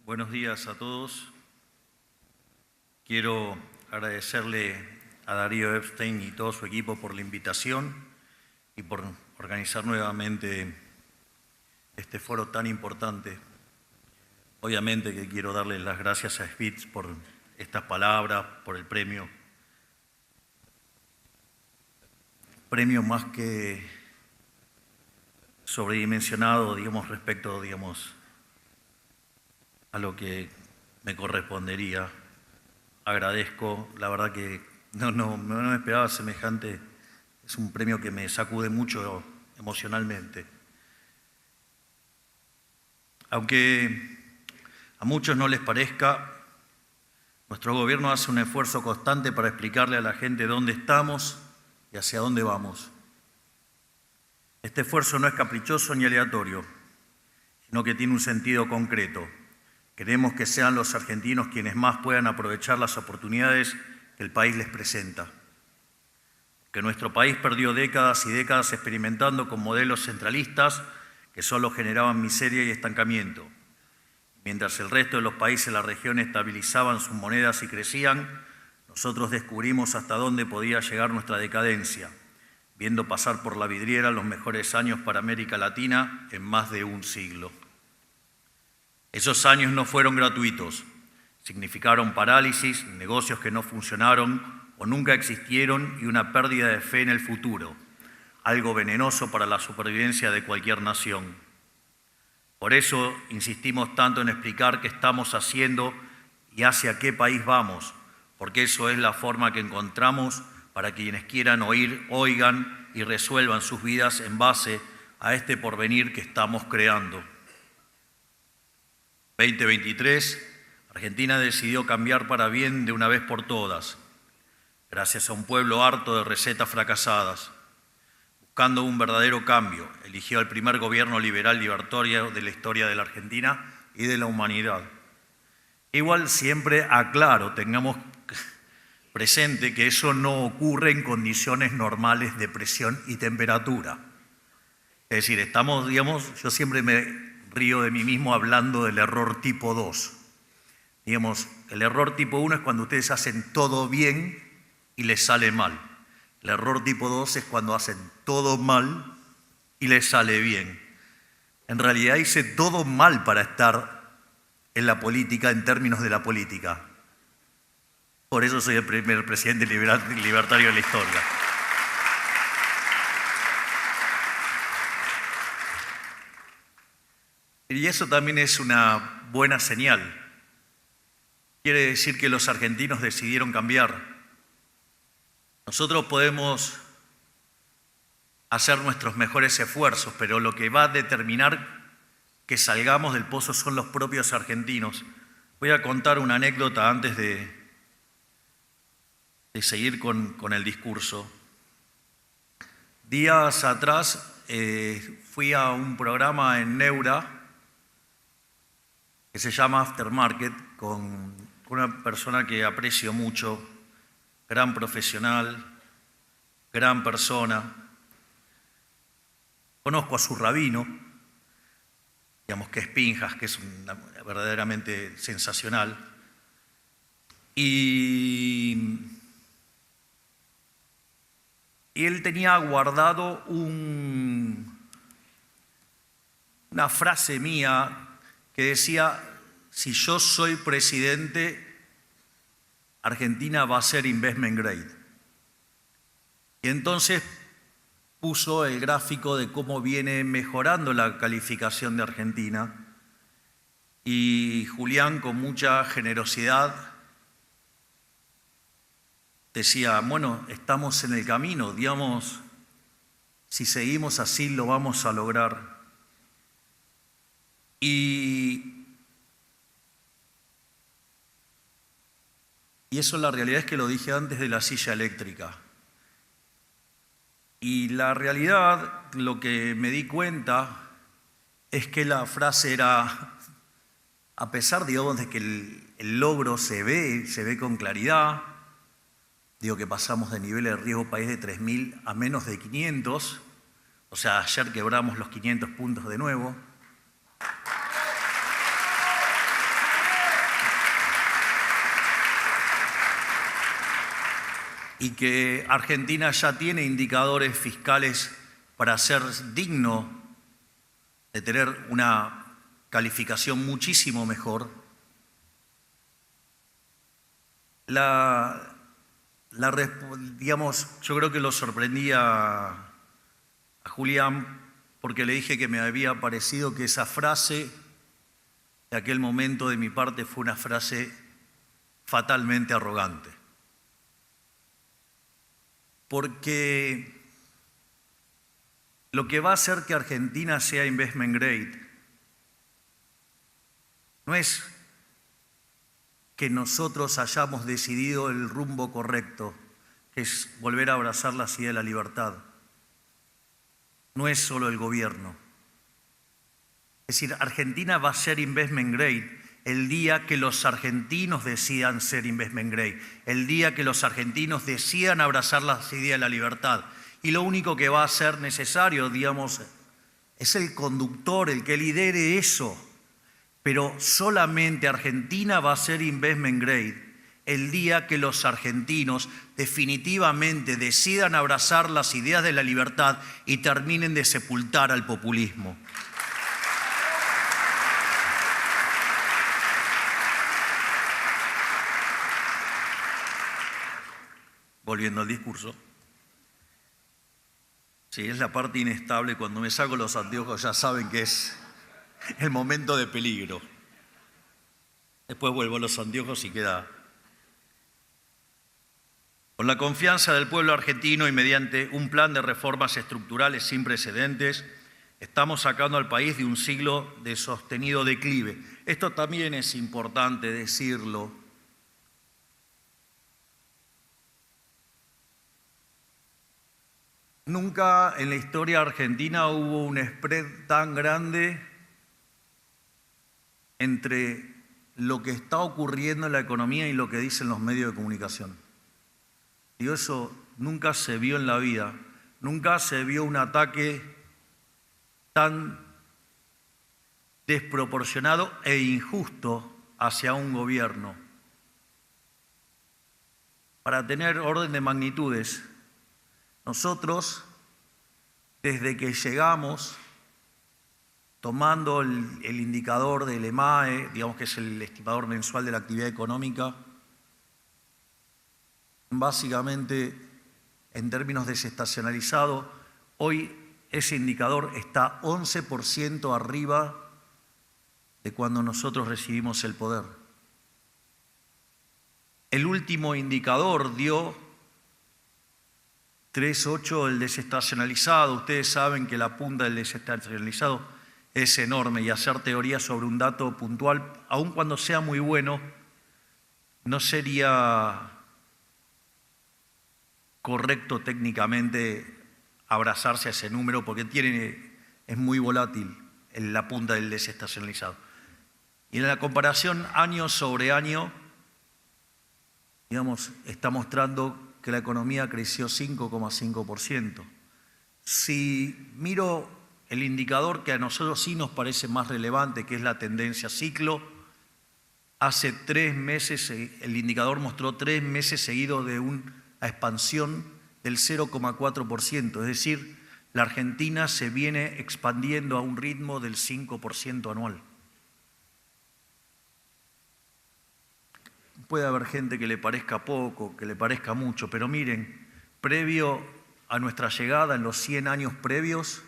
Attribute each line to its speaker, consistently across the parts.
Speaker 1: Buenos días a todos. Quiero agradecerle a Darío Epstein y todo su equipo por la invitación y por organizar nuevamente este foro tan importante. Obviamente que quiero darle las gracias a Spitz por estas palabras, por el premio. Premio más que sobredimensionado, digamos, respecto, digamos, a lo que me correspondería. Agradezco, la verdad que no me esperaba semejante. Es un premio que me sacude mucho emocionalmente. Aunque a muchos no les parezca, nuestro gobierno hace un esfuerzo constante para explicarle a la gente dónde estamos y hacia dónde vamos. Este esfuerzo no es caprichoso ni aleatorio, sino que tiene un sentido concreto. Queremos que sean los argentinos quienes más puedan aprovechar las oportunidades que el país les presenta. Que nuestro país perdió décadas y décadas experimentando con modelos centralistas que solo generaban miseria y estancamiento. Mientras el resto de los países de la región estabilizaban sus monedas y crecían, nosotros descubrimos hasta dónde podía llegar nuestra decadencia, viendo pasar por la vidriera los mejores años para América Latina en más de un siglo. Esos años no fueron gratuitos, significaron parálisis, negocios que no funcionaron o nunca existieron y una pérdida de fe en el futuro, algo venenoso para la supervivencia de cualquier nación. Por eso insistimos tanto en explicar qué estamos haciendo y hacia qué país vamos, porque eso es la forma que encontramos para que quienes quieran oír, oigan y resuelvan sus vidas en base a este porvenir que estamos creando. 2023, Argentina decidió cambiar para bien de una vez por todas, gracias a un pueblo harto de recetas fracasadas. Buscando un verdadero cambio, eligió al primer gobierno liberal libertario de la historia de la Argentina y de la humanidad. Igual siempre aclaro, tengamos presente que eso no ocurre en condiciones normales de presión y temperatura. Es decir, estamos, digamos, yo siempre me río de mí mismo hablando del error tipo 2. Digamos, el error tipo 1 es cuando ustedes hacen todo bien y les sale mal. El error tipo 2 es cuando hacen todo mal y les sale bien. En realidad hice todo mal para estar en la política, en términos de la política. Por eso soy el primer presidente libertario de la historia. Y eso también es una buena señal. Quiere decir que los argentinos decidieron cambiar. Nosotros podemos hacer nuestros mejores esfuerzos, pero lo que va a determinar que salgamos del pozo son los propios argentinos. Voy a contar una anécdota antes de seguir con el discurso. Días atrás fui a un programa en Neura que se llama Aftermarket, con una persona que aprecio mucho, gran profesional, gran persona. Conozco a su rabino, digamos que es Pinjas, que es verdaderamente sensacional. Y él tenía guardado una frase mía que decía: si yo soy presidente, Argentina va a ser investment grade. Y entonces puso el gráfico de cómo viene mejorando la calificación de Argentina. Y Julián, con mucha generosidad, decía: bueno, estamos en el camino, digamos, si seguimos así lo vamos a lograr. Y eso, la realidad es que lo dije antes de la silla eléctrica. Y la realidad, lo que me di cuenta, es que la frase era, a pesar, digamos, de que el logro se ve con claridad, digo que pasamos de niveles de riesgo país de 3.000 a menos de 500, o sea, ayer quebramos los 500 puntos de nuevo. y que Argentina ya tiene indicadores fiscales para ser digno de tener una calificación muchísimo mejor. Digamos, yo creo que lo sorprendí a Julián porque le dije que me había parecido que esa frase de aquel momento de mi parte fue una frase fatalmente arrogante. Porque lo que va a hacer que Argentina sea investment grade no es que nosotros hayamos decidido el rumbo correcto, que es volver a abrazar la idea de la libertad. No es solo el gobierno. Es decir, Argentina va a ser investment grade el día que los argentinos decidan ser investment grade, el día que los argentinos decidan abrazar la idea de la libertad. Y lo único que va a ser necesario, digamos, es el conductor, el que lidere eso. Pero solamente Argentina va a ser investment grade el día que los argentinos definitivamente decidan abrazar las ideas de la libertad y terminen de sepultar al populismo. Volviendo al discurso. Sí, es la parte inestable. Cuando me saco los anteojos ya saben que es el momento de peligro. Después vuelvo a los anteojos y queda. Con la confianza del pueblo argentino y mediante un plan de reformas estructurales sin precedentes, estamos sacando al país de un siglo de sostenido declive. Esto también es importante decirlo. Nunca en la historia argentina hubo un spread tan grande entre lo que está ocurriendo en la economía y lo que dicen los medios de comunicación. Y eso nunca se vio en la vida, nunca se vio un ataque tan desproporcionado e injusto hacia un gobierno. Para tener orden de magnitudes, nosotros, desde que llegamos, tomando el indicador del EMAE, digamos que es el estimador mensual de la actividad económica, básicamente en términos desestacionalizados, hoy ese indicador está 11% arriba de cuando nosotros recibimos el poder. El último indicador dio 3,8 el desestacionalizado. Ustedes saben que la punta del desestacionalizado es enorme y hacer teoría sobre un dato puntual, aun cuando sea muy bueno, no sería correcto técnicamente abrazarse a ese número porque es muy volátil en la punta del desestacionalizado. Y en la comparación año sobre año, digamos, está mostrando que la economía creció 5,5%. Si miro el indicador que a nosotros sí nos parece más relevante, que es la tendencia ciclo, hace 3 meses el indicador mostró 3 meses seguidos de una expansión del 0,4%, es decir, la Argentina se viene expandiendo a un ritmo del 5% anual. Puede haber gente que le parezca poco, que le parezca mucho, pero miren, previo a nuestra llegada, en los 100 años previos,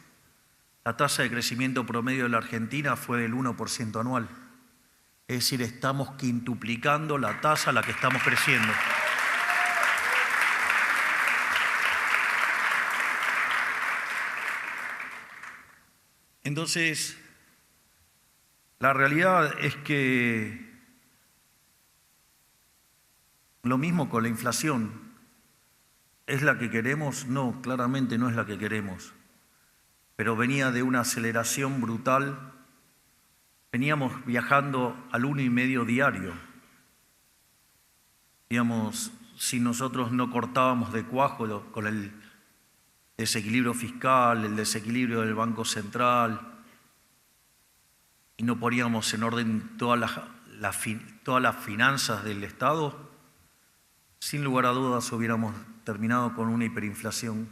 Speaker 1: la tasa de crecimiento promedio de la Argentina fue del 1% anual. Es decir, estamos quintuplicando la tasa a la que estamos creciendo. Entonces, la realidad es que lo mismo con la inflación. ¿Es la que queremos? No, claramente no es la que queremos. Pero venía de una aceleración brutal. Veníamos viajando al 1,5 diario. Digamos, si nosotros no cortábamos de cuajo con el desequilibrio fiscal, el desequilibrio del Banco Central, y no poníamos en orden todas las finanzas del Estado, sin lugar a dudas hubiéramos terminado con una hiperinflación,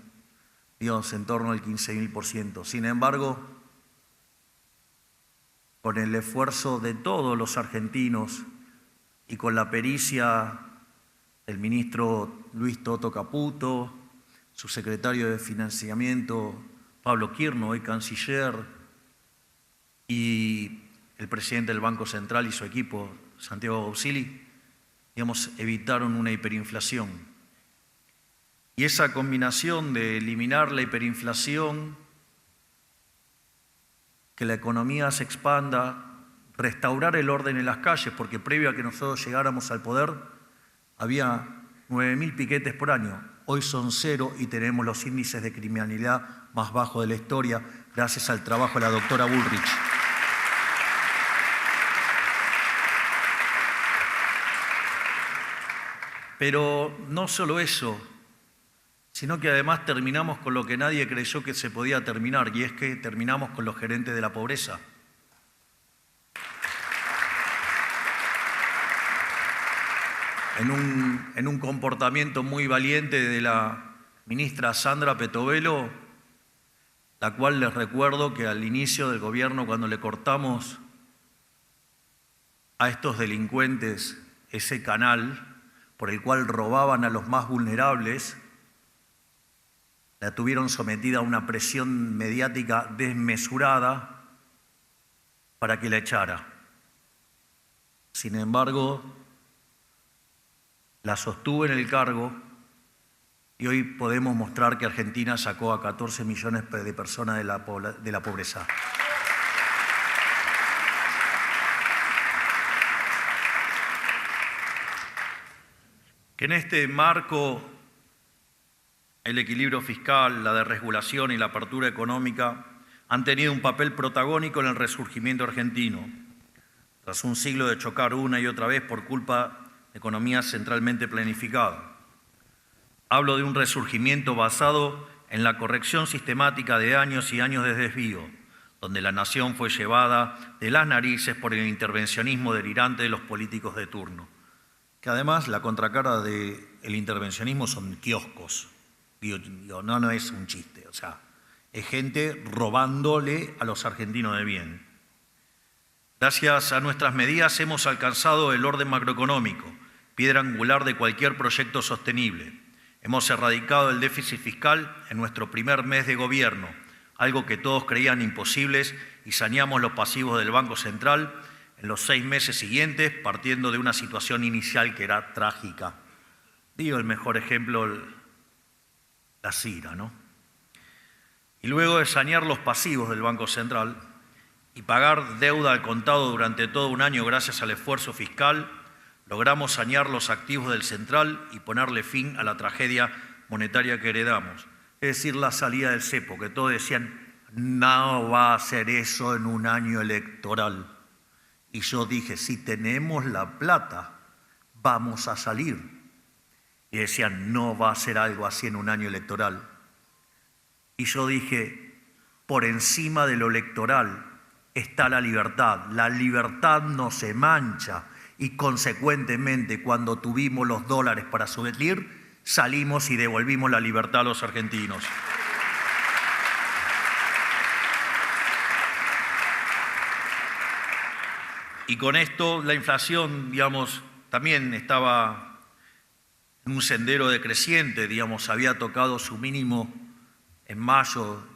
Speaker 1: digamos, en torno al 15.000%. Sin embargo, con el esfuerzo de todos los argentinos y con la pericia del ministro Luis Toto Caputo, su secretario de Financiamiento, Pablo Quirno, hoy canciller, y el presidente del Banco Central y su equipo, Santiago Gaucili, digamos, evitaron una hiperinflación. Y esa combinación de eliminar la hiperinflación, que la economía se expanda, restaurar el orden en las calles, porque previo a que nosotros llegáramos al poder había 9.000 piquetes por año. Hoy son 0 y tenemos los índices de criminalidad más bajos de la historia, gracias al trabajo de la doctora Bullrich. Pero no solo eso, sino que además terminamos con lo que nadie creyó que se podía terminar, y es que terminamos con los gerentes de la pobreza. En un comportamiento muy valiente de la ministra Sandra Petovelo, la cual les recuerdo que al inicio del gobierno, cuando le cortamos a estos delincuentes ese canal por el cual robaban a los más vulnerables, la tuvieron sometida a una presión mediática desmesurada para que la echara. Sin embargo, la sostuvo en el cargo y hoy podemos mostrar que Argentina sacó a 14 millones de personas de la pobreza. Que en este marco el equilibrio fiscal, la desregulación y la apertura económica han tenido un papel protagónico en el resurgimiento argentino, tras un siglo de chocar una y otra vez por culpa de economía centralmente planificada. Hablo de un resurgimiento basado en la corrección sistemática de años y años de desvío, donde la nación fue llevada de las narices por el intervencionismo delirante de los políticos de turno. Que además la contracara del intervencionismo son kioscos. No es un chiste, o sea, es gente robándole a los argentinos de bien. Gracias a nuestras medidas hemos alcanzado el orden macroeconómico, piedra angular de cualquier proyecto sostenible. Hemos erradicado el déficit fiscal en nuestro primer mes de gobierno, algo que todos creían imposibles, y saneamos los pasivos del Banco Central en los 6 meses siguientes, partiendo de una situación inicial que era trágica. Digo, el mejor ejemplo, la CIRA, ¿no? Y luego de sanear los pasivos del Banco Central y pagar deuda al contado durante todo un año gracias al esfuerzo fiscal, logramos sanear los activos del Central y ponerle fin a la tragedia monetaria que heredamos. Es decir, la salida del cepo, que todos decían, no va a hacer eso en un año electoral. Y yo dije, si tenemos la plata, vamos a salir. Y decían, no va a ser algo así en un año electoral. Y yo dije, por encima de lo electoral está la libertad. La libertad no se mancha. Y consecuentemente, cuando tuvimos los dólares para salir, salimos y devolvimos la libertad a los argentinos. Y con esto la inflación, digamos, también estaba en un sendero decreciente, digamos, había tocado su mínimo en mayo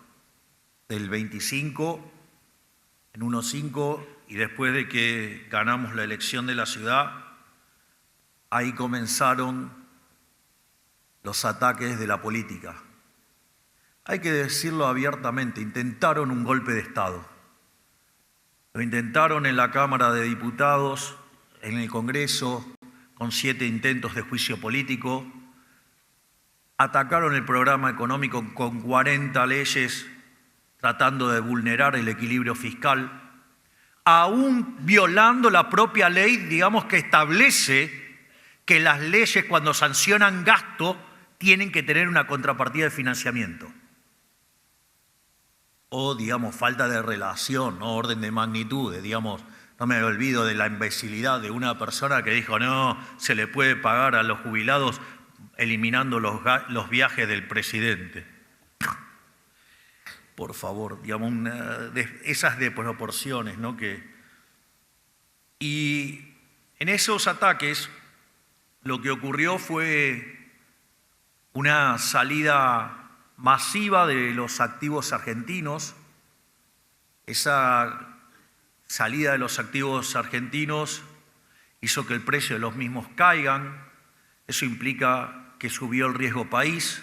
Speaker 1: del 25, en 1,5, y después de que ganamos la elección de la ciudad, ahí comenzaron los ataques de la política. Hay que decirlo abiertamente, intentaron un golpe de Estado. Lo intentaron en la Cámara de Diputados, en el Congreso, con 7 intentos de juicio político. Atacaron el programa económico con 40 leyes, tratando de vulnerar el equilibrio fiscal, aún violando la propia ley, digamos, que establece que las leyes, cuando sancionan gasto, tienen que tener una contrapartida de financiamiento. O, digamos, falta de relación, ¿no? Orden de magnitudes, digamos, No me olvido de la imbecilidad de una persona que dijo, no, se le puede pagar a los jubilados eliminando los viajes del presidente. Por favor, digamos, esas desproporciones, ¿no? Y en esos ataques lo que ocurrió fue una salida masiva de los activos argentinos. Esa salida de los activos argentinos hizo que el precio de los mismos caigan. Eso implica que subió el riesgo país.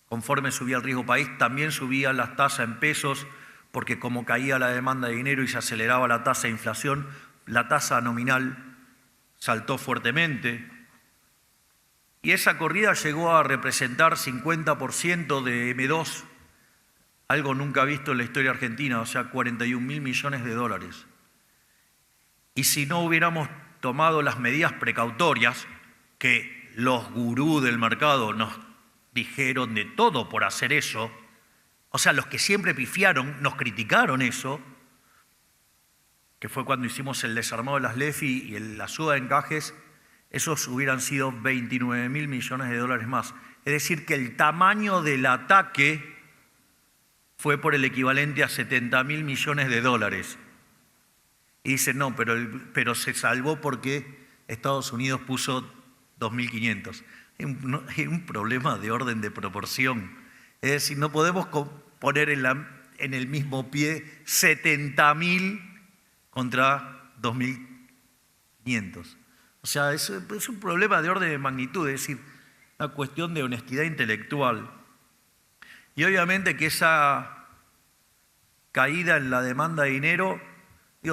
Speaker 1: Conforme subía el riesgo país, también subían las tasas en pesos, porque como caía la demanda de dinero y se aceleraba la tasa de inflación, la tasa nominal saltó fuertemente. Y esa corrida llegó a representar 50% de M2, algo nunca visto en la historia argentina, o sea, 41.000 millones de dólares. Y si no hubiéramos tomado las medidas precautorias, que los gurús del mercado nos dijeron de todo por hacer eso, o sea, los que siempre pifiaron, nos criticaron eso, que fue cuando hicimos el desarmado de las LEFI y la suba de encajes, esos hubieran sido 29.000 millones de dólares más. Es decir, que el tamaño del ataque fue por el equivalente a 70.000 millones de dólares. Y dicen, no, pero se salvó porque Estados Unidos puso 2.500. Hay un problema de orden de proporción. Es decir, no podemos poner en el mismo pie 70.000 contra 2.500. O sea, es un problema de orden de magnitud, es decir, una cuestión de honestidad intelectual. Y obviamente que esa caída en la demanda de dinero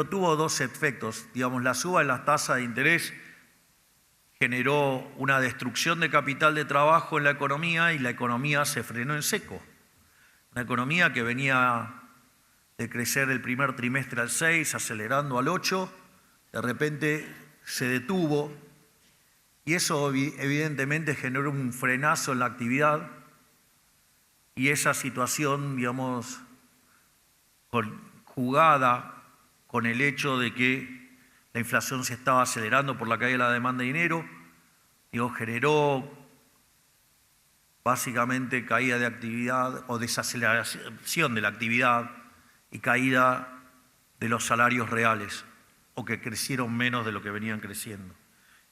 Speaker 1: tuvo dos efectos. Digamos, la suba en las tasas de interés generó una destrucción de capital de trabajo en la economía y la economía se frenó en seco. Una economía que venía de crecer el primer trimestre al 6, acelerando al 8, de repente se detuvo y eso evidentemente generó un frenazo en la actividad y esa situación, digamos, jugada con el hecho de que la inflación se estaba acelerando por la caída de la demanda de dinero, generó básicamente caída de actividad o desaceleración de la actividad y caída de los salarios reales, o que crecieron menos de lo que venían creciendo.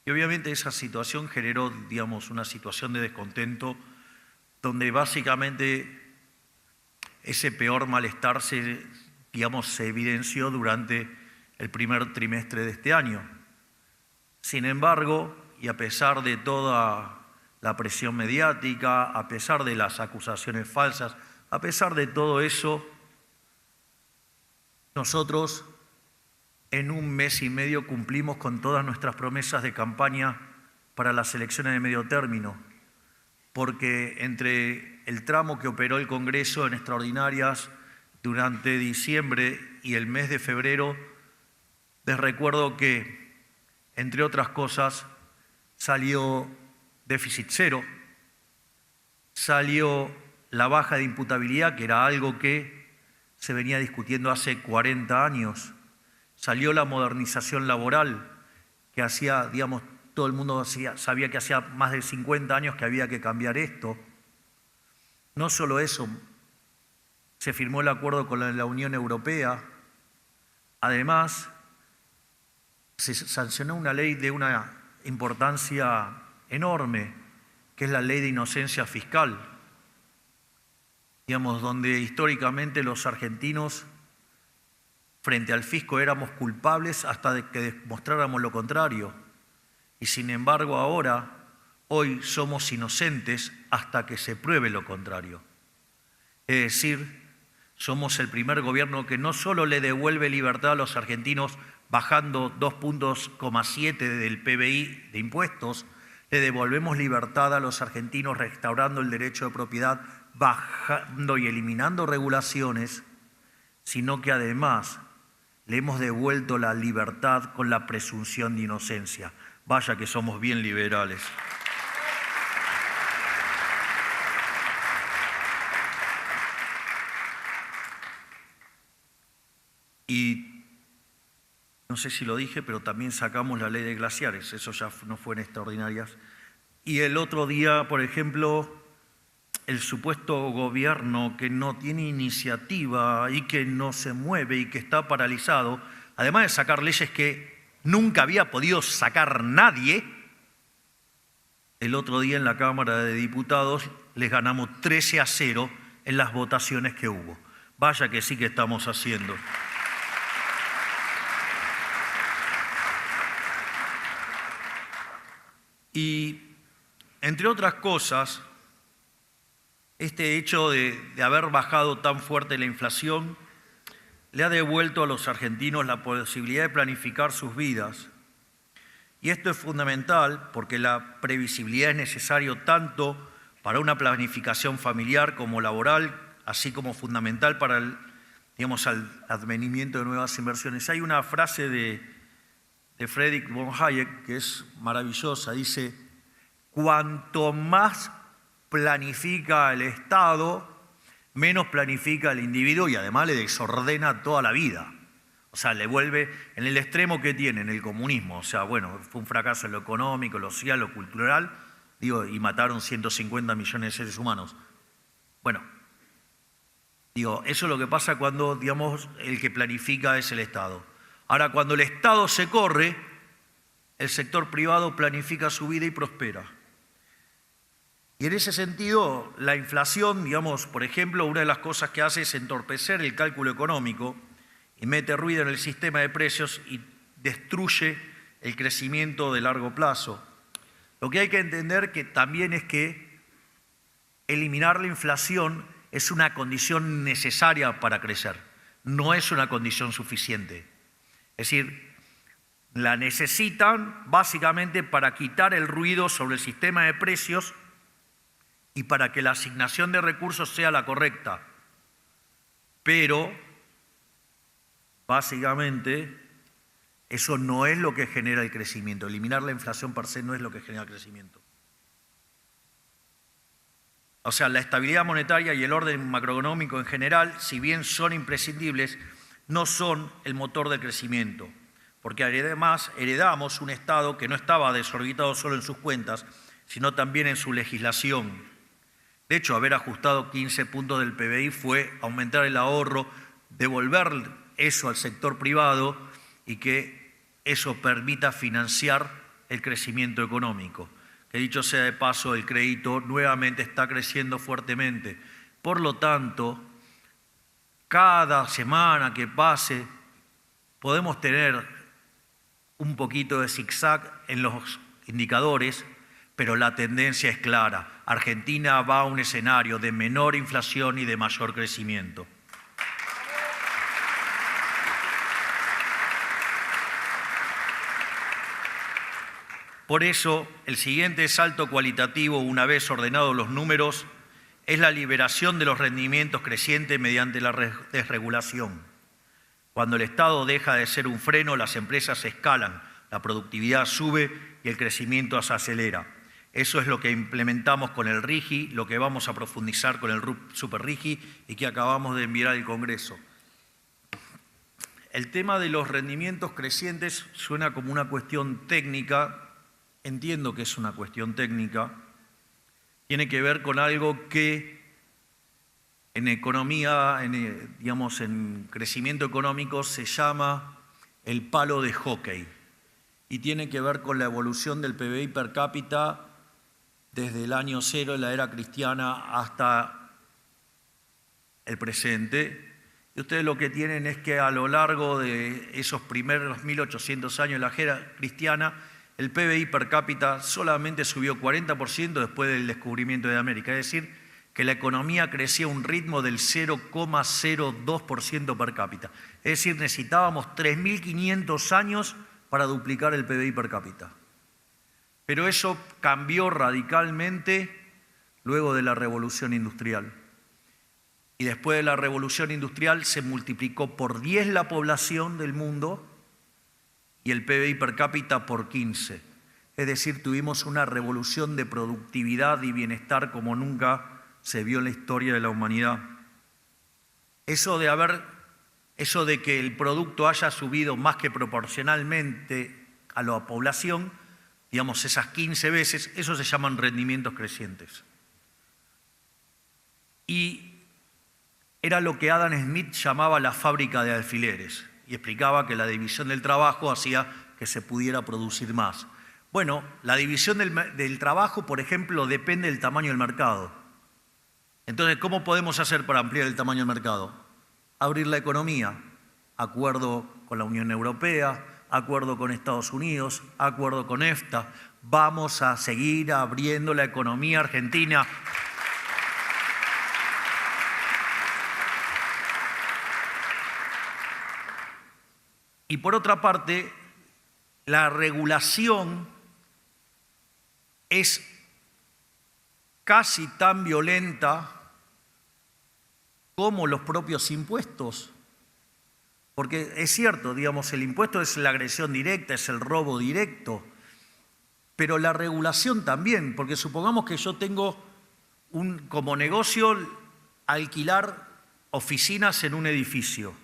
Speaker 1: Y obviamente esa situación generó, digamos, una situación de descontento donde básicamente ese peor malestar se evidenció durante el primer trimestre de este año. Sin embargo, y a pesar de toda la presión mediática, a pesar de las acusaciones falsas, a pesar de todo eso, nosotros en un mes y medio cumplimos con todas nuestras promesas de campaña para las elecciones de medio término, porque entre el tramo que operó el Congreso en extraordinarias durante diciembre y el mes de febrero, les recuerdo que, entre otras cosas, salió déficit cero, salió la baja de imputabilidad, que era algo que se venía discutiendo hace 40 años, salió la modernización laboral, que hacía, digamos, todo el mundo sabía que hacía más de 50 años que había que cambiar esto. No solo eso, se firmó el acuerdo con la Unión Europea, además se sancionó una ley de una importancia enorme, que es la Ley de Inocencia Fiscal, digamos, donde históricamente los argentinos frente al fisco éramos culpables hasta que demostráramos lo contrario. Y sin embargo hoy somos inocentes hasta que se pruebe lo contrario. Es decir, somos el primer gobierno que no solo le devuelve libertad a los argentinos bajando 2,7 del PBI de impuestos, le devolvemos libertad a los argentinos restaurando el derecho de propiedad, bajando y eliminando regulaciones, sino que además le hemos devuelto la libertad con la presunción de inocencia. Vaya que somos bien liberales. no sé si lo dije, pero también sacamos la ley de glaciares, eso ya no fue en extraordinarias. Y el otro día, por ejemplo, el supuesto gobierno que no tiene iniciativa y que no se mueve y que está paralizado, además de sacar leyes que nunca había podido sacar nadie, el otro día en la Cámara de Diputados les ganamos 13-0 en las votaciones que hubo. Vaya que sí que estamos haciendo. Y, entre otras cosas, este hecho de haber bajado tan fuerte la inflación le ha devuelto a los argentinos la posibilidad de planificar sus vidas. Y esto es fundamental porque la previsibilidad es necesaria tanto para una planificación familiar como laboral, así como fundamental para el advenimiento de nuevas inversiones. Hay una frase de Friedrich von Hayek que es maravillosa, dice: cuanto más planifica el Estado, menos planifica el individuo y además le desordena toda la vida. O sea, le vuelve en el extremo que tiene, en el comunismo. O sea, bueno, fue un fracaso en lo económico, lo social, lo cultural, y mataron 150 millones de seres humanos. Bueno, eso es lo que pasa cuando, el que planifica es el Estado. Ahora, cuando el Estado se corre, el sector privado planifica su vida y prospera. Y en ese sentido, la inflación, por ejemplo, una de las cosas que hace es entorpecer el cálculo económico y mete ruido en el sistema de precios y destruye el crecimiento de largo plazo. Lo que hay que entender que también es que eliminar la inflación es una condición necesaria para crecer, no es una condición suficiente. Es decir, la necesitan básicamente para quitar el ruido sobre el sistema de precios y para que la asignación de recursos sea la correcta. Pero, básicamente, eso no es lo que genera el crecimiento. Eliminar la inflación per se no es lo que genera el crecimiento. O sea, la estabilidad monetaria y el orden macroeconómico en general, si bien son imprescindibles, no son el motor del crecimiento, porque además heredamos un Estado que no estaba desorbitado solo en sus cuentas, sino también en su legislación. De hecho, haber ajustado 15 puntos del PBI fue aumentar el ahorro, devolver eso al sector privado y que eso permita financiar el crecimiento económico. Que dicho sea de paso, el crédito nuevamente está creciendo fuertemente. Por lo tanto, cada semana que pase podemos tener un poquito de zigzag en los indicadores, pero la tendencia es clara. Argentina va a un escenario de menor inflación y de mayor crecimiento. Por eso, el siguiente salto cualitativo, una vez ordenados los números, es la liberación de los rendimientos crecientes mediante la desregulación. Cuando el Estado deja de ser un freno, las empresas escalan, la productividad sube y el crecimiento se acelera. Eso es lo que implementamos con el RIGI, lo que vamos a profundizar con el Super RIGI y que acabamos de enviar al Congreso. El tema de los rendimientos crecientes suena como una cuestión técnica. Entiendo que es una cuestión técnica, tiene que ver con algo que en economía, en crecimiento económico se llama el palo de hockey y tiene que ver con la evolución del PBI per cápita desde el año 0 de la era cristiana hasta el presente. Y ustedes lo que tienen es que a lo largo de esos primeros 1800 años de la era cristiana, el PBI per cápita solamente subió 40% después del descubrimiento de América. Es decir, que la economía crecía a un ritmo del 0,02% per cápita. Es decir, necesitábamos 3.500 años para duplicar el PBI per cápita. Pero eso cambió radicalmente luego de la Revolución Industrial. Y después de la Revolución Industrial se multiplicó por 10 la población del mundo y el PBI per cápita por 15. Es decir, tuvimos una revolución de productividad y bienestar como nunca se vio en la historia de la humanidad. Eso de haber eso de que el producto haya subido más que proporcionalmente a la población, digamos esas 15 veces, eso se llaman rendimientos crecientes. Y era lo que Adam Smith llamaba la fábrica de alfileres y explicaba que la división del trabajo hacía que se pudiera producir más. Bueno, la división del trabajo, por ejemplo, depende del tamaño del mercado. Entonces, ¿cómo podemos hacer para ampliar el tamaño del mercado? Abrir la economía, acuerdo con la Unión Europea, acuerdo con Estados Unidos, acuerdo con EFTA. Vamos a seguir abriendo la economía argentina. Y por otra parte, la regulación es casi tan violenta como los propios impuestos. Porque es cierto, digamos, el impuesto es la agresión directa, es el robo directo, pero la regulación también, porque supongamos que yo tengo como negocio alquilar oficinas en un edificio.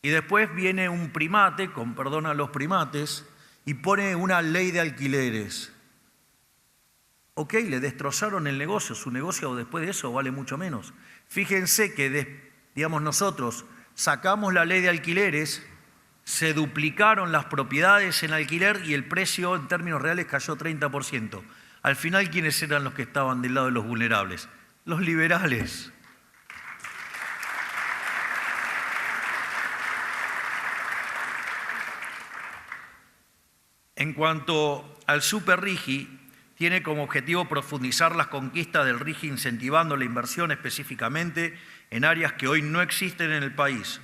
Speaker 1: Y después viene un primate, con perdón a los primates, y pone una ley de alquileres. Ok, le destrozaron el negocio, su negocio después de eso vale mucho menos. Fíjense que, digamos, nosotros sacamos la ley de alquileres, se duplicaron las propiedades en alquiler y el precio en términos reales cayó 30%. Al final, ¿quiénes eran los que estaban del lado de los vulnerables? Los liberales. En cuanto al Super RIGI, tiene como objetivo profundizar las conquistas del RIGI incentivando la inversión específicamente en áreas que hoy no existen en el país.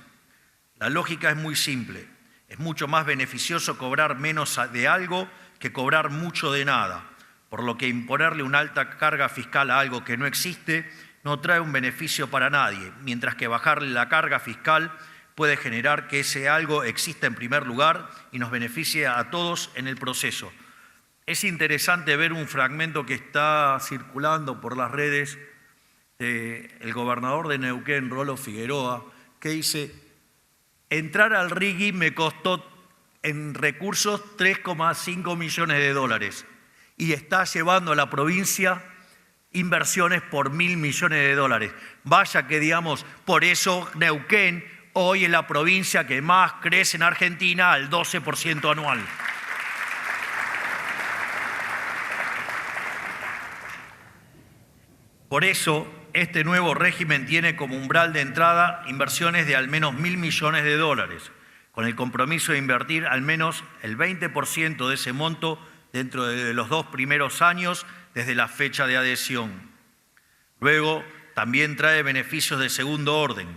Speaker 1: La lógica es muy simple. Es mucho más beneficioso cobrar menos de algo que cobrar mucho de nada, por lo que imponerle una alta carga fiscal a algo que no existe no trae un beneficio para nadie, mientras que bajarle la carga fiscal puede generar que ese algo exista en primer lugar y nos beneficie a todos en el proceso. Es interesante ver un fragmento que está circulando por las redes del gobernador de Neuquén, Rolo Figueroa, que dice: entrar al RIGI me costó en recursos 3,5 millones de dólares y está llevando a la provincia inversiones por 1.000 millones de dólares. Vaya que, digamos, por eso Neuquén hoy es la provincia que más crece en Argentina al 12% anual. Por eso, este nuevo régimen tiene como umbral de entrada inversiones de al menos 1.000 millones de dólares, con el compromiso de invertir al menos el 20% de ese monto dentro de los 2 primeros años desde la fecha de adhesión. Luego, también trae beneficios de segundo orden,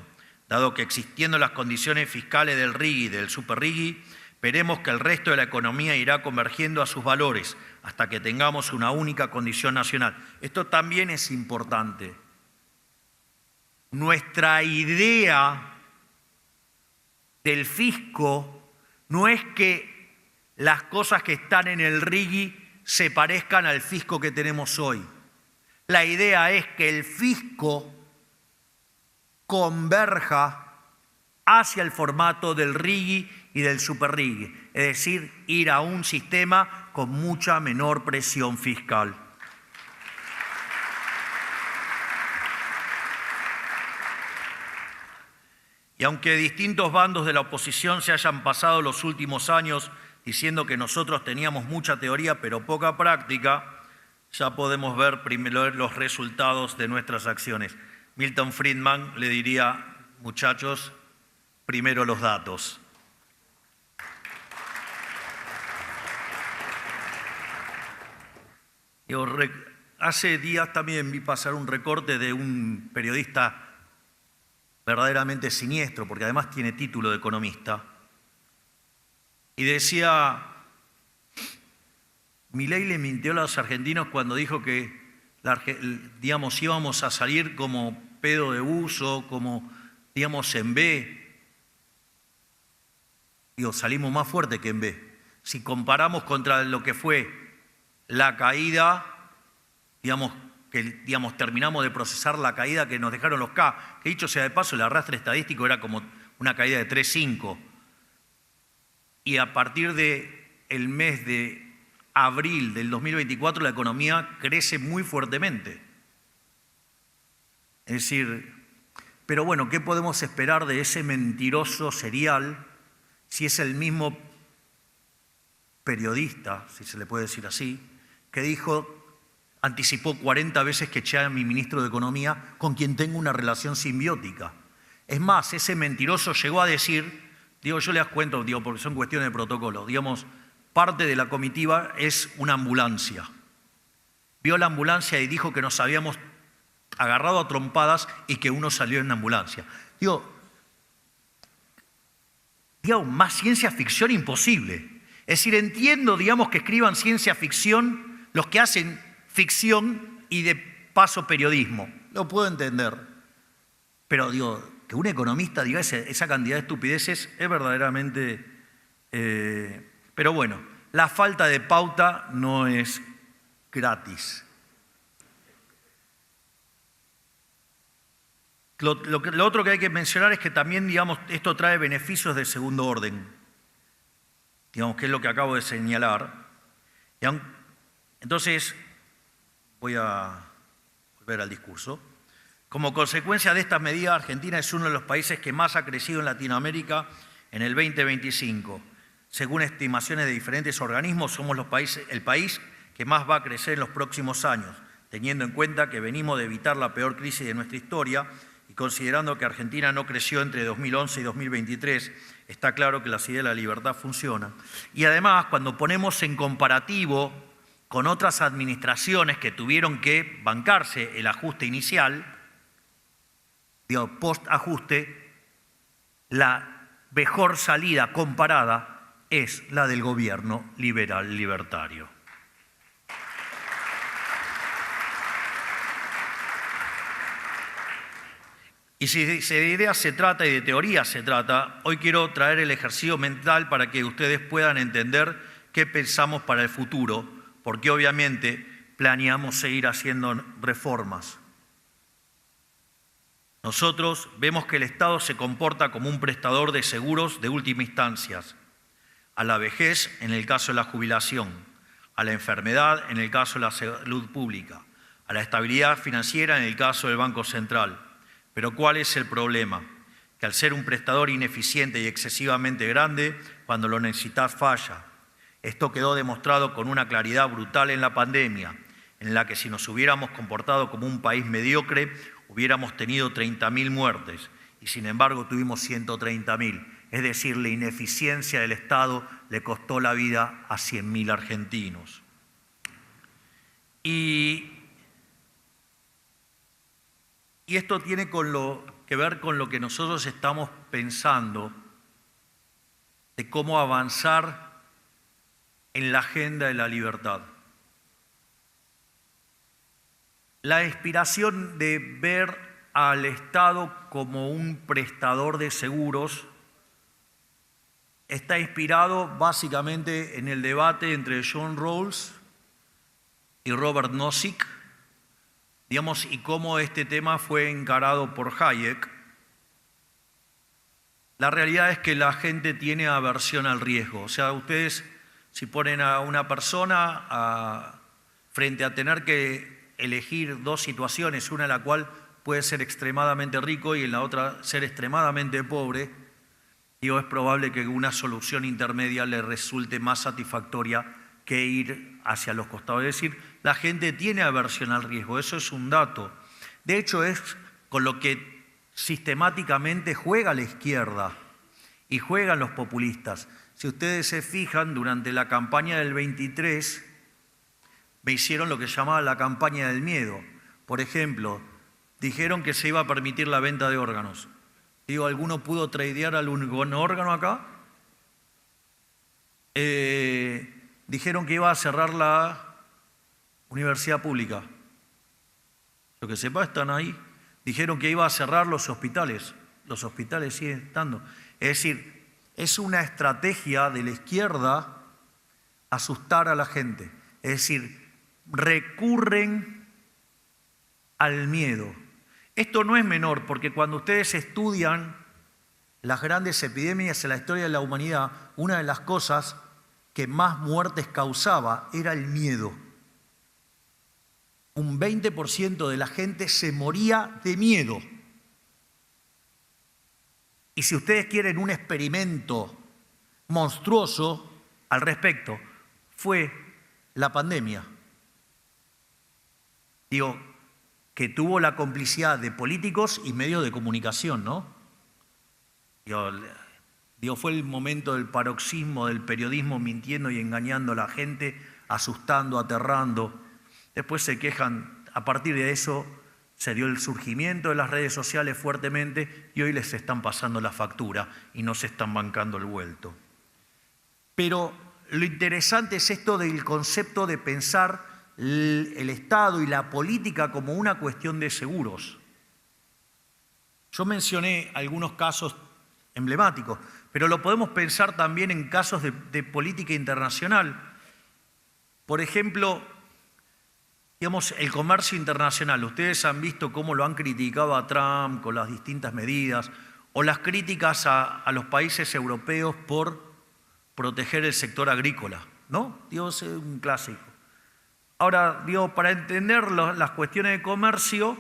Speaker 1: dado que existiendo las condiciones fiscales del RIGI y del Super RIGI, veremos que el resto de la economía irá convergiendo a sus valores hasta que tengamos una única condición nacional. Esto también es importante. Nuestra idea del fisco no es que las cosas que están en el RIGI se parezcan al fisco que tenemos hoy. La idea es que el fisco converja hacia el formato del RIGI y del Super RIGI, es decir, ir a un sistema con mucha menor presión fiscal. Y aunque distintos bandos de la oposición se hayan pasado los últimos años diciendo que nosotros teníamos mucha teoría pero poca práctica, ya podemos ver primero los resultados de nuestras acciones. Milton Friedman le diría: muchachos, primero los datos. Hace días también vi pasar un recorte de un periodista verdaderamente siniestro, porque además tiene título de economista, y decía: Milei le mintió a los argentinos cuando dijo que, digamos, íbamos a salir como pedo de buzo, como, digamos, en B. Digo, salimos más fuerte que en B. Si comparamos contra lo que fue la caída, digamos, que digamos, terminamos de procesar la caída que nos dejaron los K, que dicho sea de paso, el arrastre estadístico era como una caída de 3,5. Y a partir del mes de abril del 2024 la economía crece muy fuertemente. Es decir, pero bueno, ¿qué podemos esperar de ese mentiroso serial si es el mismo periodista, si se le puede decir así, que anticipó 40 veces que eché a mi ministro de Economía, con quien tengo una relación simbiótica? Es más, ese mentiroso llegó a decir, yo les cuento, porque son cuestiones de protocolo, parte de la comitiva es una ambulancia. Vio la ambulancia y dijo que nos habíamos agarrado a trompadas y que uno salió en la ambulancia. Más ciencia ficción imposible. Es decir, entiendo, que escriban ciencia ficción los que hacen ficción y de paso periodismo. Lo puedo entender. Pero que un economista diga esa cantidad de estupideces es verdaderamente... pero bueno, la falta de pauta no es gratis. Lo otro que hay que mencionar es que también, esto trae beneficios de segundo orden, que es lo que acabo de señalar. Entonces, voy a volver al discurso. Como consecuencia de estas medidas, Argentina es uno de los países que más ha crecido en Latinoamérica en el 2025. Según estimaciones de diferentes organismos, somos el país que más va a crecer en los próximos años, teniendo en cuenta que venimos de evitar la peor crisis de nuestra historia y considerando que Argentina no creció entre 2011 y 2023, está claro que la idea de la libertad funciona. Y además, cuando ponemos en comparativo con otras administraciones que tuvieron que bancarse el ajuste inicial, post-ajuste, la mejor salida comparada es la del gobierno liberal libertario. Y si de ideas se trata y de teorías se trata, hoy quiero traer el ejercicio mental para que ustedes puedan entender qué pensamos para el futuro, porque obviamente planeamos seguir haciendo reformas. Nosotros vemos que el Estado se comporta como un prestador de seguros de última instancia, a la vejez en el caso de la jubilación, a la enfermedad en el caso de la salud pública, a la estabilidad financiera en el caso del Banco Central. Pero ¿cuál es el problema? Que al ser un prestador ineficiente y excesivamente grande, cuando lo necesitas falla. Esto quedó demostrado con una claridad brutal en la pandemia, en la que si nos hubiéramos comportado como un país mediocre, hubiéramos tenido 30.000 muertes y sin embargo tuvimos 130.000. Es decir, la ineficiencia del Estado le costó la vida a 100.000 argentinos. Y esto tiene que ver con lo que nosotros estamos pensando de cómo avanzar en la agenda de la libertad. La inspiración de ver al Estado como un prestador de seguros está inspirado básicamente en el debate entre John Rawls y Robert Nozick, y cómo este tema fue encarado por Hayek. La realidad es que la gente tiene aversión al riesgo. O sea, ustedes si ponen a una persona frente a tener que elegir dos situaciones, una en la cual puede ser extremadamente rico y en la otra ser extremadamente pobre, es probable que una solución intermedia le resulte más satisfactoria que ir hacia los costados. Es decir, la gente tiene aversión al riesgo, eso es un dato. De hecho, es con lo que sistemáticamente juega la izquierda y juegan los populistas. Si ustedes se fijan, durante la campaña del 23, me hicieron lo que llamaba la campaña del miedo. Por ejemplo, dijeron que se iba a permitir la venta de órganos. ¿Alguno pudo tradear algún órgano acá? Dijeron que iba a cerrar la universidad pública. Lo que sepa, están ahí. Dijeron que iba a cerrar los hospitales. Los hospitales siguen estando. Es decir, es una estrategia de la izquierda asustar a la gente. Es decir, recurren al miedo. Esto no es menor, porque cuando ustedes estudian las grandes epidemias en la historia de la humanidad, una de las cosas que más muertes causaba era el miedo. Un 20% de la gente se moría de miedo. Y si ustedes quieren un experimento monstruoso al respecto, fue la pandemia. Digo, que tuvo la complicidad de políticos y medios de comunicación, ¿no? Digo, fue el momento del paroxismo del periodismo mintiendo y engañando a la gente, asustando, aterrando. Después se quejan, a partir de eso se dio el surgimiento de las redes sociales fuertemente y hoy les están pasando la factura y no se están bancando el vuelto. Pero lo interesante es esto del concepto de pensar el Estado y la política como una cuestión de seguros. Yo mencioné algunos casos emblemáticos, pero lo podemos pensar también en casos de política internacional. Por ejemplo, digamos, el comercio internacional. Ustedes han visto cómo lo han criticado a Trump con las distintas medidas, o las críticas a los países europeos por proteger el sector agrícola, ¿no? Digo, es un clásico. Ahora, digo, para entender las cuestiones de comercio,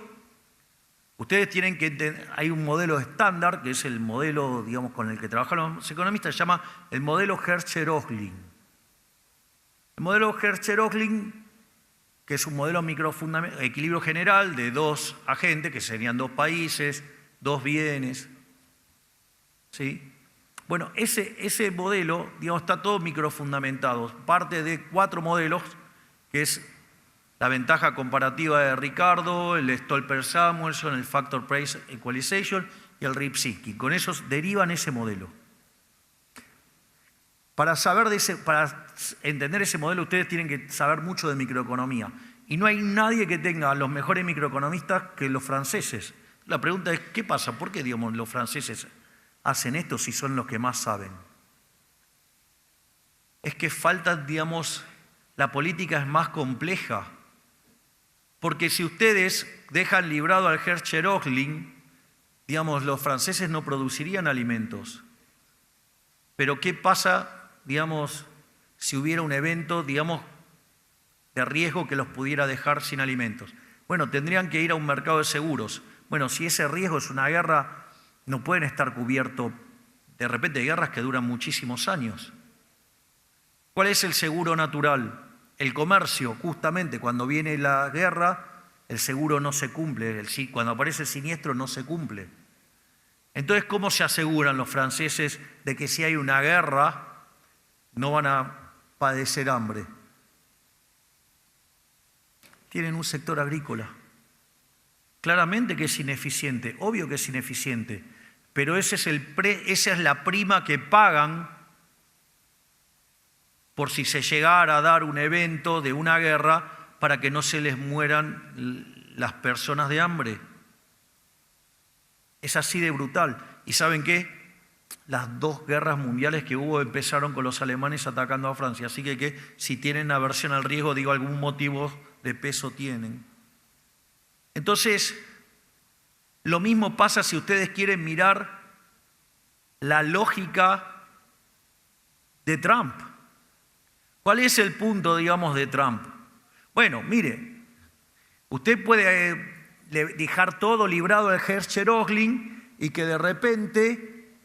Speaker 1: ustedes tienen que entender, hay un modelo estándar, que es el modelo, digamos, con el que trabajan los economistas, se llama el modelo Hertzsche-Röchling. El modelo Hertzsche-Röchling, que es un modelo equilibrio general de dos agentes, que serían dos países, dos bienes, ¿sí? Bueno, ese modelo, digamos, está todo microfundamentado, parte de 4 modelos, que es la ventaja comparativa de Ricardo, el Stolper-Samuelson, el Factor Price Equalization y el Ripsitsky. Con esos derivan ese modelo. Para entender ese modelo, ustedes tienen que saber mucho de microeconomía. Y no hay nadie que tenga los mejores microeconomistas que los franceses. La pregunta es, ¿qué pasa? ¿Por qué, digamos, los franceses hacen esto si son los que más saben? Es que falta, digamos, la política es más compleja. Porque si ustedes dejan librado al Hertzsche-Röchling, digamos, los franceses no producirían alimentos. Pero ¿qué pasa, digamos, si hubiera un evento, digamos, de riesgo que los pudiera dejar sin alimentos? Bueno, tendrían que ir a un mercado de seguros. Bueno, si ese riesgo es una guerra, no pueden estar cubiertos de repente de guerras que duran muchísimos años. ¿Cuál es el seguro natural? El comercio, justamente cuando viene la guerra, el seguro no se cumple, cuando aparece el siniestro no se cumple. Entonces, ¿cómo se aseguran los franceses de que si hay una guerra no van a padecer hambre? Tienen un sector agrícola. Claramente que es ineficiente, obvio que es ineficiente, pero esa es la prima que pagan por si se llegara a dar un evento de una guerra para que no se les mueran las personas de hambre. Es así de brutal. ¿Y saben qué? Las 2 guerras mundiales que hubo empezaron con los alemanes atacando a Francia. Así que si tienen aversión al riesgo, digo, algún motivo de peso tienen. Entonces, lo mismo pasa si ustedes quieren mirar la lógica de Trump. ¿Cuál es el punto, digamos, de Trump? Bueno, mire, usted puede dejar todo librado al Hertzsche-Röchling y que de repente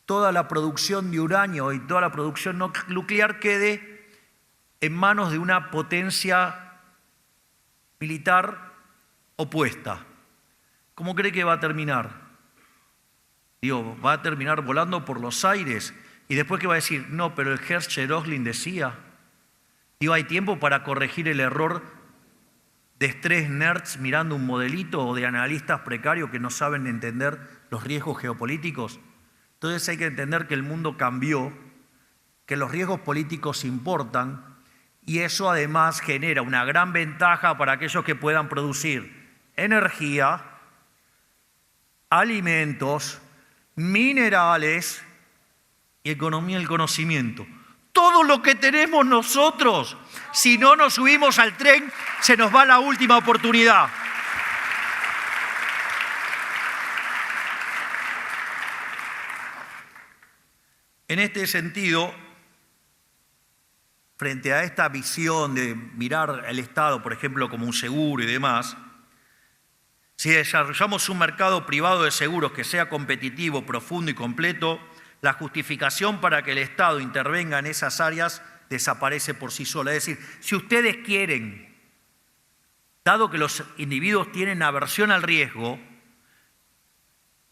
Speaker 1: toda la producción de uranio y toda la producción nuclear quede en manos de una potencia militar opuesta. ¿Cómo cree que va a terminar? Digo, va a terminar volando por los aires. Y después, ¿qué va a decir? No, pero el Hertzsche-Röchling decía. Digo, hay tiempo para corregir el error de 3 nerds mirando un modelito o de analistas precarios que no saben entender los riesgos geopolíticos. Entonces hay que entender que el mundo cambió, que los riesgos políticos importan y eso además genera una gran ventaja para aquellos que puedan producir energía, alimentos, minerales y economía del conocimiento. Todo lo que tenemos nosotros, si no nos subimos al tren, se nos va la última oportunidad. En este sentido, frente a esta visión de mirar el Estado, por ejemplo, como un seguro y demás, si desarrollamos un mercado privado de seguros que sea competitivo, profundo y completo, la justificación para que el Estado intervenga en esas áreas desaparece por sí sola. Es decir, si ustedes quieren, dado que los individuos tienen aversión al riesgo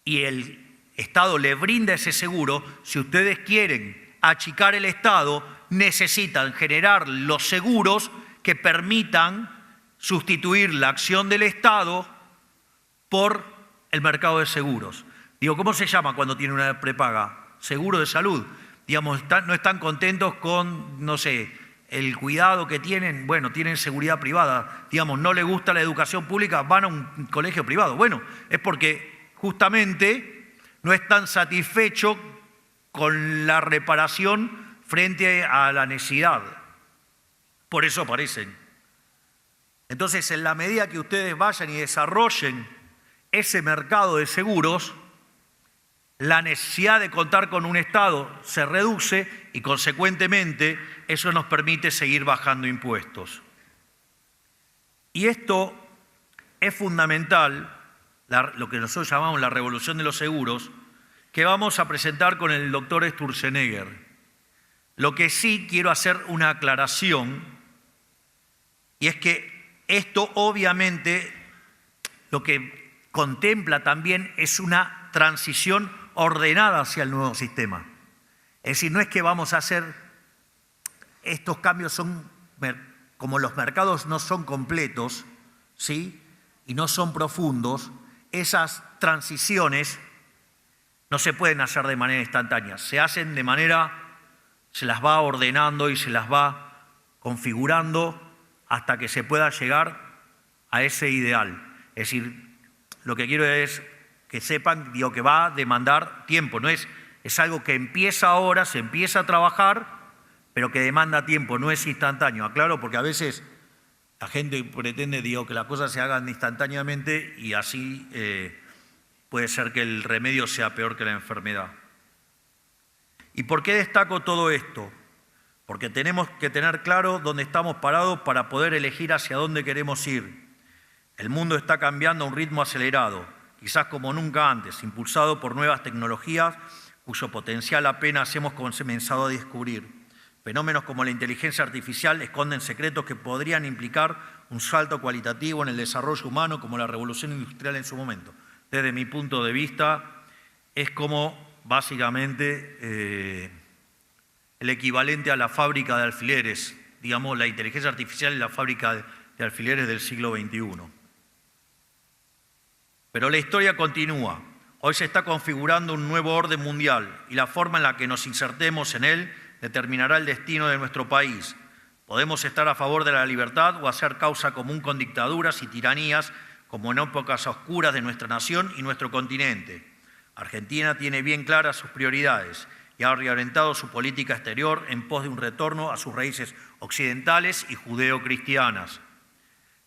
Speaker 1: y el Estado le brinda ese seguro, si ustedes quieren achicar el Estado, necesitan generar los seguros que permitan sustituir la acción del Estado por el mercado de seguros. Digo, ¿cómo se llama cuando tiene una prepaga? Seguro de salud. Digamos, no están contentos con, no sé, el cuidado que tienen, bueno, tienen seguridad privada. Digamos, no les gusta la educación pública, van a un colegio privado. Bueno, es porque justamente no están satisfechos con la reparación frente a la necesidad. Por eso aparecen. Entonces, en la medida que ustedes vayan y desarrollen ese mercado de seguros, la necesidad de contar con un Estado se reduce y, consecuentemente, eso nos permite seguir bajando impuestos. Y esto es fundamental, lo que nosotros llamamos la revolución de los seguros, que vamos a presentar con el doctor Sturzenegger. Lo que sí quiero hacer una aclaración, y es que esto obviamente lo que contempla también es una transición ordenada hacia el nuevo sistema. Es decir, no es que vamos a hacer, estos cambios como los mercados no son completos, ¿sí? Y no son profundos, esas transiciones no se pueden hacer de manera instantánea, se hacen de manera, se las va ordenando y se las va configurando hasta que se pueda llegar a ese ideal. Es decir, lo que quiero es que sepan, digo, que va a demandar tiempo, no es algo que empieza ahora, se empieza a trabajar, pero que demanda tiempo, no es instantáneo. Aclaro, porque a veces la gente pretende, digo, que las cosas se hagan instantáneamente y así puede ser que el remedio sea peor que la enfermedad. ¿Y por qué destaco todo esto? Porque tenemos que tener claro dónde estamos parados para poder elegir hacia dónde queremos ir. El mundo está cambiando a un ritmo acelerado, quizás como nunca antes, impulsado por nuevas tecnologías cuyo potencial apenas hemos comenzado a descubrir. Fenómenos como la inteligencia artificial esconden secretos que podrían implicar un salto cualitativo en el desarrollo humano, como la revolución industrial en su momento. Desde mi punto de vista, es como básicamente el equivalente a la fábrica de alfileres, digamos, la inteligencia artificial es la fábrica de alfileres del siglo XXI. Pero la historia continúa. Hoy se está configurando un nuevo orden mundial y la forma en la que nos insertemos en él determinará el destino de nuestro país. Podemos estar a favor de la libertad o hacer causa común con dictaduras y tiranías, como en épocas oscuras de nuestra nación y nuestro continente. Argentina tiene bien claras sus prioridades y ha reorientado su política exterior en pos de un retorno a sus raíces occidentales y judeocristianas.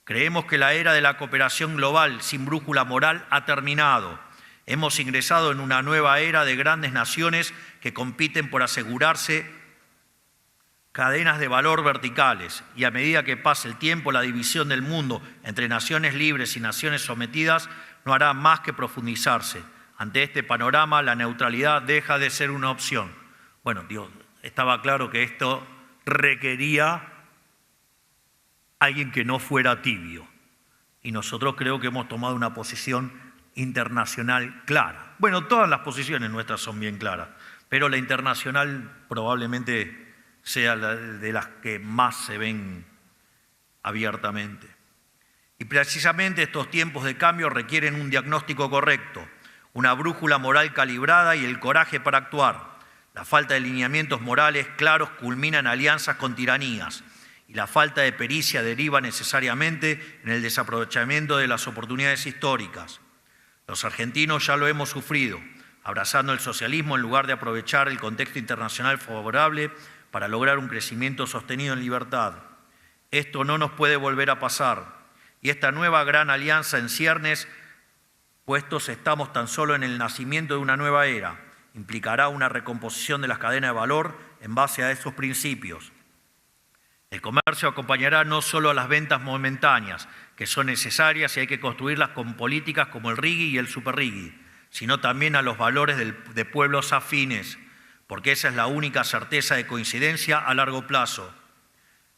Speaker 1: Creemos que la era de la cooperación global sin brújula moral ha terminado. Hemos ingresado en una nueva era de grandes naciones que compiten por asegurarse cadenas de valor verticales y a medida que pase el tiempo la división del mundo entre naciones libres y naciones sometidas no hará más que profundizarse. Ante este panorama la neutralidad deja de ser una opción. Bueno, estaba claro que esto requería alguien que no fuera tibio. Y nosotros creo que hemos tomado una posición internacional clara. Bueno, todas las posiciones nuestras son bien claras, pero la internacional probablemente sea la de las que más se ven abiertamente. Y precisamente estos tiempos de cambio requieren un diagnóstico correcto, una brújula moral calibrada y el coraje para actuar. La falta de lineamientos morales claros culmina en alianzas con tiranías y la falta de pericia deriva necesariamente en el desaprovechamiento de las oportunidades históricas. Los argentinos ya lo hemos sufrido, abrazando el socialismo en lugar de aprovechar el contexto internacional favorable para lograr un crecimiento sostenido en libertad. Esto no nos puede volver a pasar y esta nueva gran alianza en ciernes, puestos estamos tan solo en el nacimiento de una nueva era implicará una recomposición de las cadenas de valor en base a esos principios. El comercio acompañará no solo a las ventas momentáneas, que son necesarias y hay que construirlas con políticas como el RIGI y el Super RIGI, sino también a los valores de pueblos afines, porque esa es la única certeza de coincidencia a largo plazo.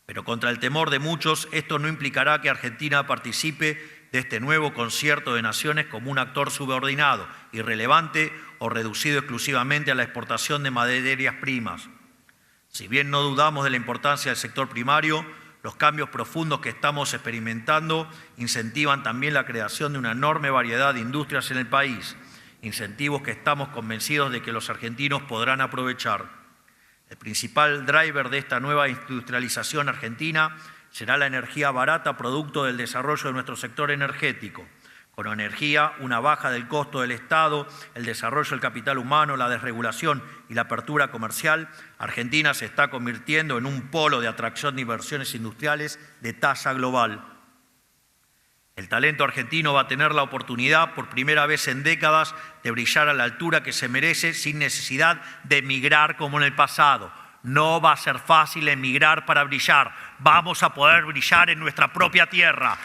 Speaker 1: Pero contra el temor de muchos, esto no implicará que Argentina participe de este nuevo concierto de naciones como un actor subordinado, irrelevante o reducido exclusivamente a la exportación de materias primas. Si bien no dudamos de la importancia del sector primario, los cambios profundos que estamos experimentando incentivan también la creación de una enorme variedad de industrias en el país, incentivos que estamos convencidos de que los argentinos podrán aprovechar. El principal driver de esta nueva industrialización argentina será la energía barata producto del desarrollo de nuestro sector energético. Con energía, una baja del costo del Estado, el desarrollo del capital humano, la desregulación y la apertura comercial, Argentina se está convirtiendo en un polo de atracción de inversiones industriales de talla global. El talento argentino va a tener la oportunidad, por primera vez en décadas, de brillar a la altura que se merece sin necesidad de emigrar como en el pasado. No va a ser fácil emigrar para brillar. Vamos a poder brillar en nuestra propia tierra.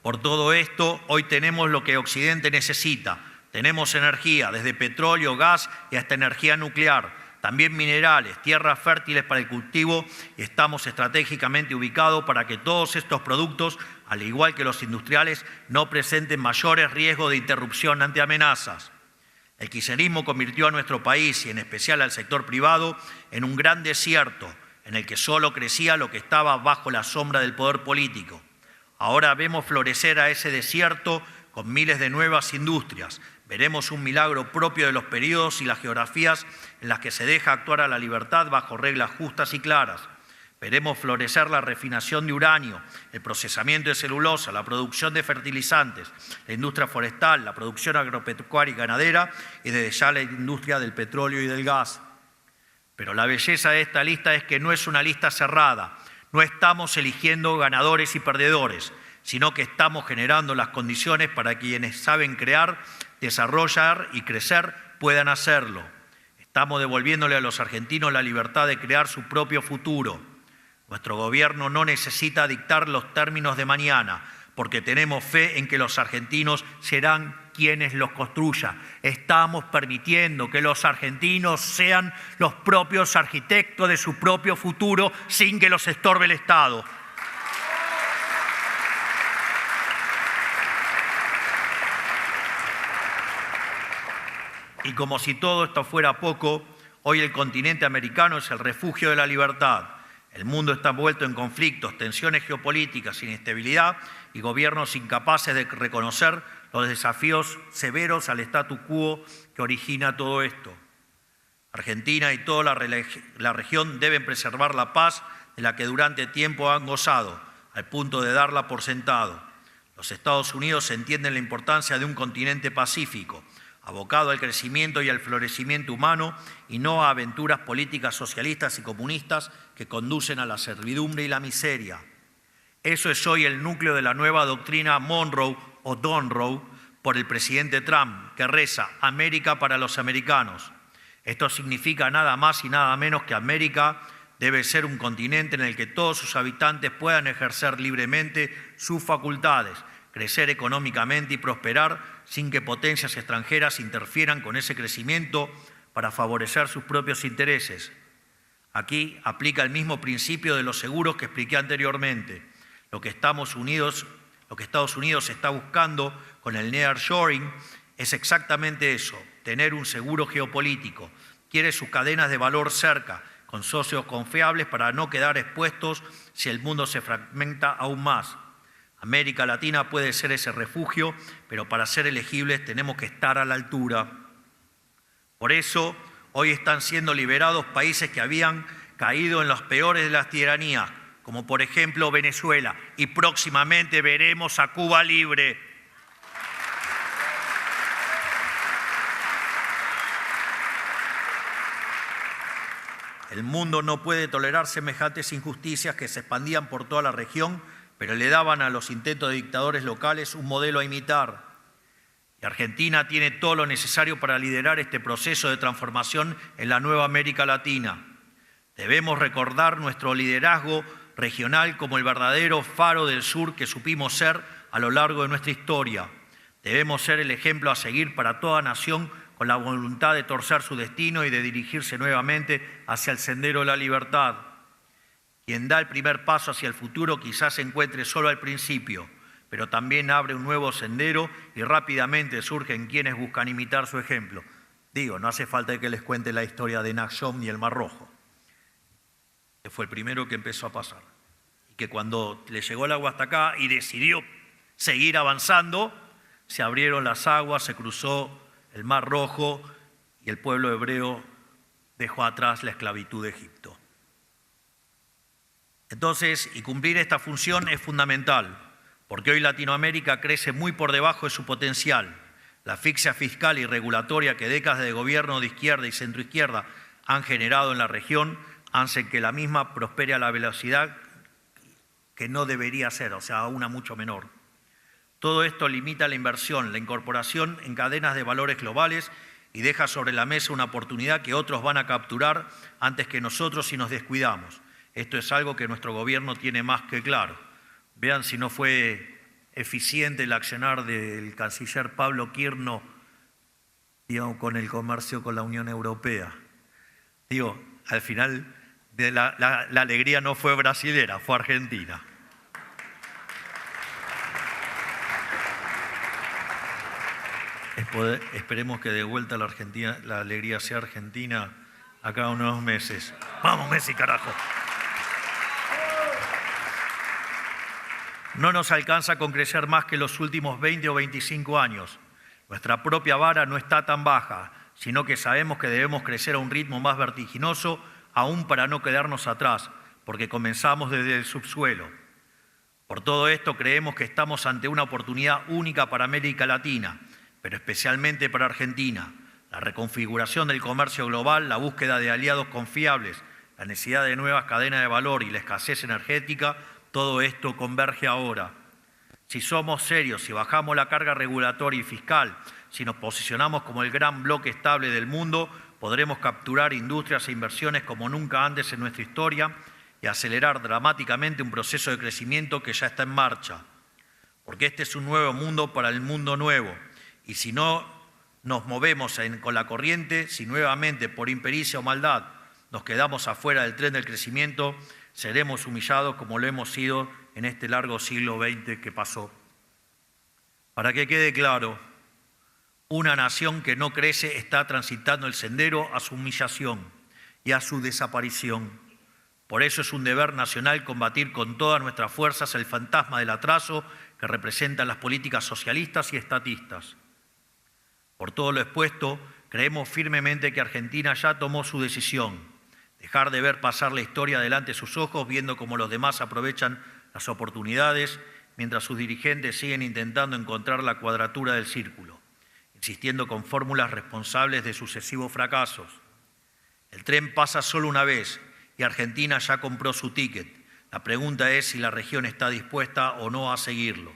Speaker 1: Por todo esto, hoy tenemos lo que Occidente necesita. Tenemos energía, desde petróleo, gas y hasta energía nuclear. También minerales, tierras fértiles para el cultivo y estamos estratégicamente ubicados para que todos estos productos, al igual que los industriales, no presenten mayores riesgos de interrupción ante amenazas. El kirchnerismo convirtió a nuestro país y en especial al sector privado en un gran desierto en el que solo crecía lo que estaba bajo la sombra del poder político. Ahora vemos florecer a ese desierto con miles de nuevas industrias. Veremos un milagro propio de los periodos y las geografías en las que se deja actuar a la libertad bajo reglas justas y claras. Veremos florecer la refinación de uranio, el procesamiento de celulosa, la producción de fertilizantes, la industria forestal, la producción agropecuaria y ganadera y desde ya la industria del petróleo y del gas. Pero la belleza de esta lista es que no es una lista cerrada. No estamos eligiendo ganadores y perdedores, sino que estamos generando las condiciones para que quienes saben crear, desarrollar y crecer puedan hacerlo. Estamos devolviéndole a los argentinos la libertad de crear su propio futuro. Nuestro gobierno no necesita dictar los términos de mañana, porque tenemos fe en que los argentinos serán quienes los construyan. Estamos permitiendo que los argentinos sean los propios arquitectos de su propio futuro sin que los estorbe el Estado. Y como si todo esto fuera poco, hoy el continente americano es el refugio de la libertad. El mundo está envuelto en conflictos, tensiones geopolíticas, inestabilidad y gobiernos incapaces de reconocer los desafíos severos al statu quo que origina todo esto. Argentina y toda la región deben preservar la paz de la que durante tiempo han gozado, al punto de darla por sentado. Los Estados Unidos entienden la importancia de un continente pacífico, abocado al crecimiento y al florecimiento humano y no a aventuras políticas socialistas y comunistas que conducen a la servidumbre y la miseria. Eso es hoy el núcleo de la nueva doctrina Monroe o Donroe por el presidente Trump, que reza América para los americanos. Esto significa nada más y nada menos que América debe ser un continente en el que todos sus habitantes puedan ejercer libremente sus facultades, crecer económicamente y prosperar sin que potencias extranjeras interfieran con ese crecimiento para favorecer sus propios intereses. Aquí aplica el mismo principio de los seguros que expliqué anteriormente. Lo que Estados Unidos está buscando con el nearshoring es exactamente eso, tener un seguro geopolítico. Quiere sus cadenas de valor cerca, con socios confiables para no quedar expuestos si el mundo se fragmenta aún más. América Latina puede ser ese refugio, pero para ser elegibles tenemos que estar a la altura. Por eso, hoy están siendo liberados países que habían caído en los peores de las tiranías, como por ejemplo Venezuela, y próximamente veremos a Cuba libre. El mundo no puede tolerar semejantes injusticias que se expandían por toda la región pero le daban a los intentos de dictadores locales un modelo a imitar. Y Argentina tiene todo lo necesario para liderar este proceso de transformación en la nueva América Latina. Debemos recordar nuestro liderazgo regional como el verdadero faro del sur que supimos ser a lo largo de nuestra historia. Debemos ser el ejemplo a seguir para toda nación con la voluntad de torcer su destino y de dirigirse nuevamente hacia el sendero de la libertad. Quien da el primer paso hacia el futuro quizás se encuentre solo al principio, pero también abre un nuevo sendero y rápidamente surgen quienes buscan imitar su ejemplo. Digo, no hace falta que les cuente la historia de Naxón y el Mar Rojo, que fue el primero que empezó a pasar. Y que cuando le llegó el agua hasta acá y decidió seguir avanzando, se abrieron las aguas, se cruzó el Mar Rojo y el pueblo hebreo dejó atrás la esclavitud de Egipto. Entonces, y cumplir esta función es fundamental, porque hoy Latinoamérica crece muy por debajo de su potencial. La asfixia fiscal y regulatoria que décadas de gobierno de izquierda y centroizquierda han generado en la región hacen que la misma prospere a la velocidad que no debería ser, o sea, a una mucho menor. Todo esto limita la inversión, la incorporación en cadenas de valores globales y deja sobre la mesa una oportunidad que otros van a capturar antes que nosotros si nos descuidamos. Esto es algo que nuestro gobierno tiene más que claro. Vean si no fue eficiente el accionar del canciller Pablo Quirno, digamos, con el comercio con la Unión Europea. Digo, al final la alegría no fue brasilera, fue argentina. Esperemos que de vuelta la alegría sea argentina acá unos meses. ¡Vamos, Messi, carajo! No nos alcanza con crecer más que los últimos 20 o 25 años. Nuestra propia vara no está tan baja, sino que sabemos que debemos crecer a un ritmo más vertiginoso, aún para no quedarnos atrás, porque comenzamos desde el subsuelo. Por todo esto, creemos que estamos ante una oportunidad única para América Latina, pero especialmente para Argentina. La reconfiguración del comercio global, la búsqueda de aliados confiables, la necesidad de nuevas cadenas de valor y la escasez energética, todo esto converge ahora. Si somos serios, si bajamos la carga regulatoria y fiscal, si nos posicionamos como el gran bloque estable del mundo, podremos capturar industrias e inversiones como nunca antes en nuestra historia y acelerar dramáticamente un proceso de crecimiento que ya está en marcha. Porque este es un nuevo mundo para el mundo nuevo. Y si no nos movemos con la corriente, si nuevamente por impericia o maldad nos quedamos afuera del tren del crecimiento, seremos humillados como lo hemos sido en este largo siglo XX que pasó. Para que quede claro, una nación que no crece está transitando el sendero a su humillación y a su desaparición. Por eso es un deber nacional combatir con todas nuestras fuerzas el fantasma del atraso que representan las políticas socialistas y estatistas. Por todo lo expuesto, creemos firmemente que Argentina ya tomó su decisión. Dejar de ver pasar la historia delante de sus ojos, viendo cómo los demás aprovechan las oportunidades, mientras sus dirigentes siguen intentando encontrar la cuadratura del círculo, insistiendo con fórmulas responsables de sucesivos fracasos. El tren pasa solo una vez y Argentina ya compró su ticket. La pregunta es si la región está dispuesta o no a seguirlo.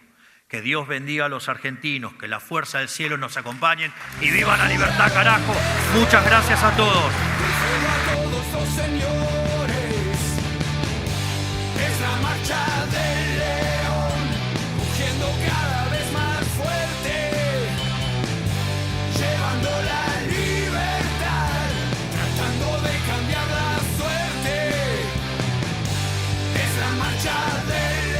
Speaker 1: Que Dios bendiga a los argentinos, que la fuerza del cielo nos acompañen y ¡viva la libertad, carajo! Muchas gracias a todos.
Speaker 2: Señores, es la marcha del león, rugiendo cada vez más fuerte, llevando la libertad, tratando de cambiar la suerte. Es la marcha del león.